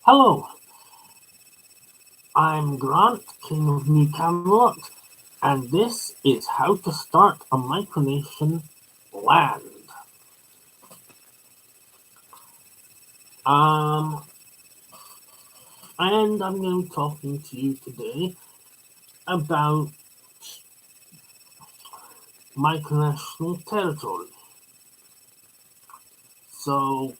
Hello, I'm Grant, King of New Camelot, and this is how to start a micronation land. Um, and I'm going to be talking to you today about micronational territory. So,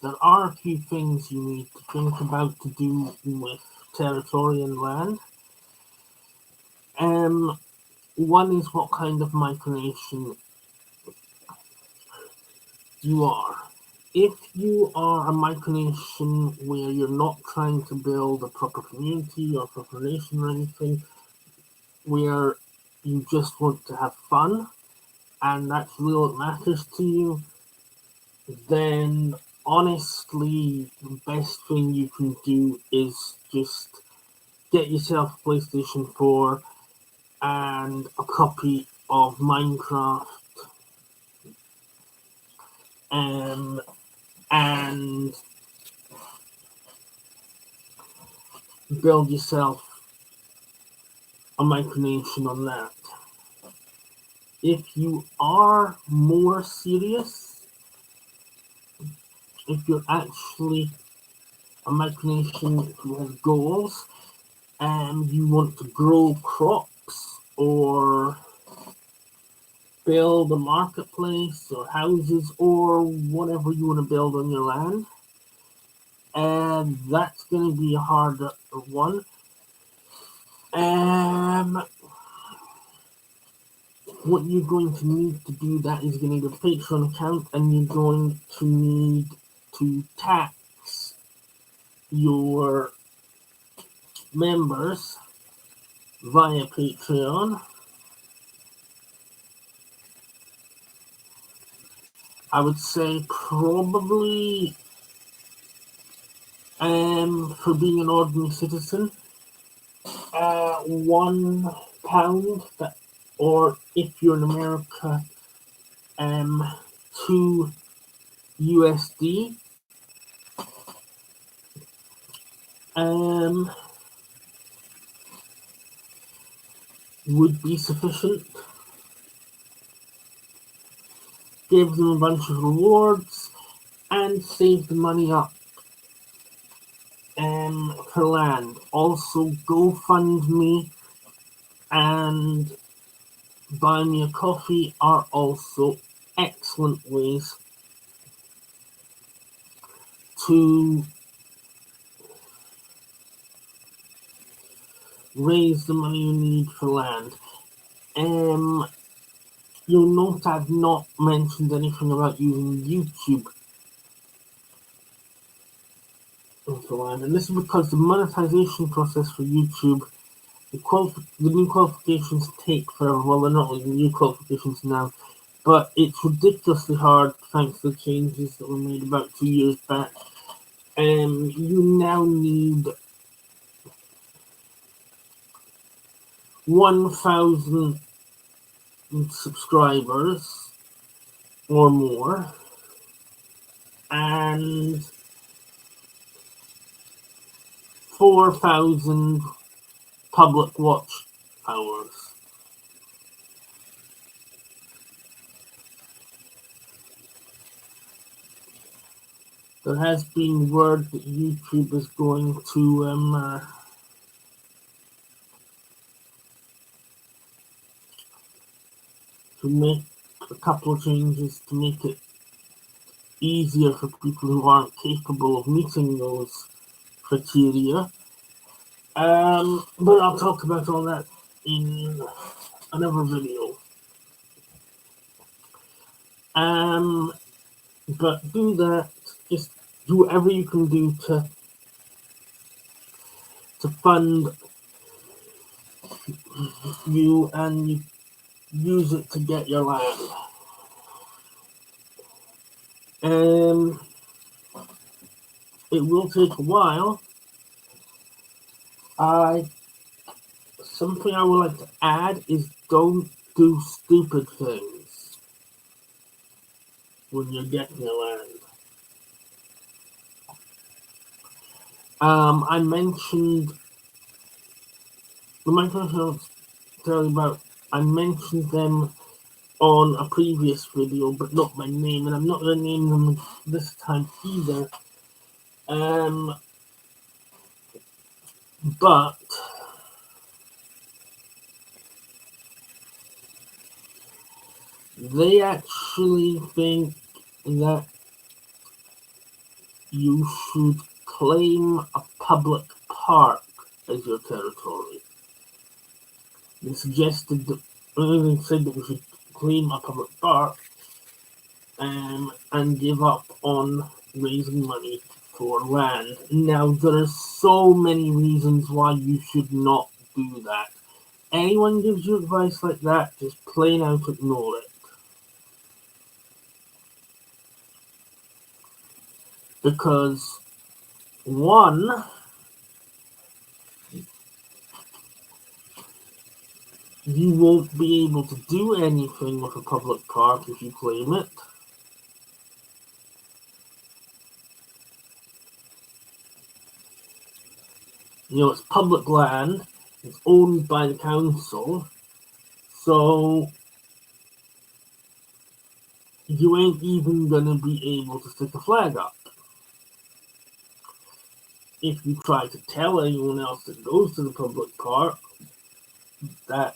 there are a few things you need to think about to do with territory and land. One is what kind of micronation you are. If you are a micronation where you're not trying to build a proper community or proper nation or anything, where you just want to have fun and that's all that matters to you, then honestly, the best thing you can do is just get yourself a PlayStation 4 and a copy of Minecraft, and build yourself a micronation on that. If you are more serious, if you're actually a micronation who has goals and you want to grow crops or build a marketplace or houses or whatever you want to build on your land, and that's going to be a harder one. What you're going to need to do that is going to need a Patreon account, and you're going to need to tax your members via Patreon. I would say probably for being an ordinary citizen, £1 that, or if you're in America, 2 USD would be sufficient. Give them a bunch of rewards and save the money up for land. Also, GoFundMe and Buy Me a Coffee are also excellent ways to raise the money you need for land. You'll note I've not mentioned anything about using YouTube for land, and this is because the monetization process for YouTube, the new qualifications take forever. Well, they're not really new qualifications now, but it's ridiculously hard thanks to the changes that were made about 2 years back. You now need 1,000 subscribers or more, and 4,000 public watch hours. There has been word that YouTube is going to make a couple of changes to make it easier for people who aren't capable of meeting those criteria. But I'll talk about all that in another video. But do that. Just do whatever you can do to fund you, and you use it to get your land. It will take a while. Something I would like to add is don't do stupid things. when you're getting a land. I mentioned the micronations I'll tell you about. I mentioned them on a previous video, but not by name, and I'm not going to name them this time either. But they actually think that you should claim a public park as your territory. They suggested that, they said that we should claim a public park and give up on raising money for land. Now, there are so many reasons why you should not do that. Anyone gives you advice like that, just plain out ignore it. Because, one, you won't be able to do anything with a public park if you claim it. You know, it's public land, it's owned by the council, so you ain't even gonna be able to stick a flag up. If you try to tell anyone else that goes to the public park that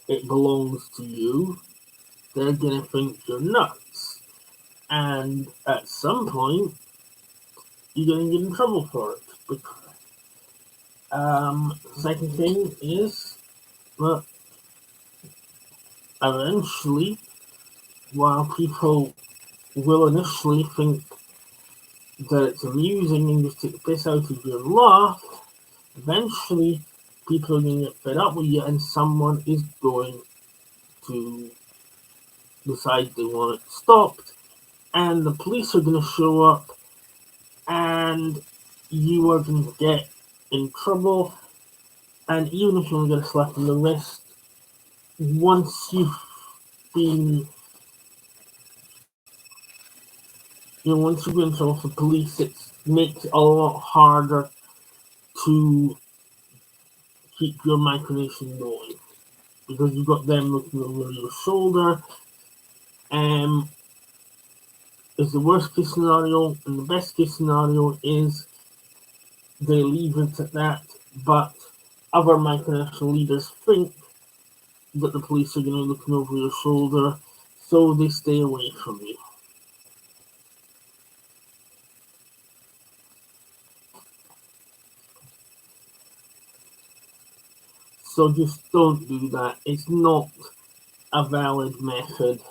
it belongs to you, they're gonna think you're nuts. And at some point, you're gonna get in trouble for it. Second thing is, well, eventually, while people will initially think that it's amusing and just take the piss out of your laugh, eventually people are going to get fed up with you and someone is going to decide they want it stopped, and the police are going to show up and you are going to get in trouble. And even if you only get a slap on the wrist, once you've been, once you've been in trouble with the police, it makes it a lot harder to keep your micronation going, because you've got them looking over your shoulder. Is the worst case scenario, and the best case scenario is they leave it at that, but other micronation leaders think that the police are going to be looking over your shoulder, so they stay away from you. So just don't do that. It's not a valid method.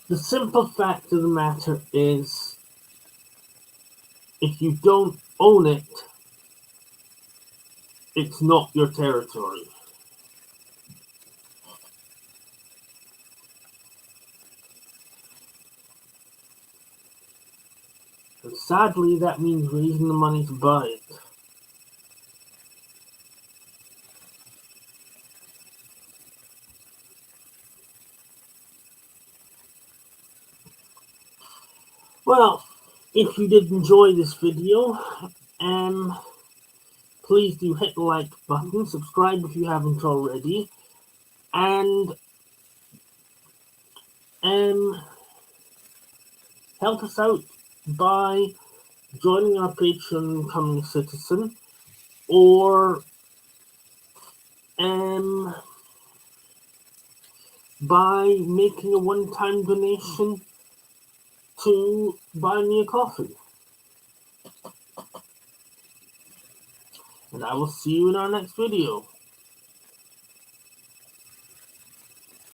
The simple fact of the matter is, if you don't own it, it's not your territory. And sadly, that means raising the money to buy it. Well, if you did enjoy this video, please do hit the like button, subscribe if you haven't already, and help us out by joining our Patreon and becoming a citizen, or by making a one-time donation to buy me a coffee. And I will see you in our next video.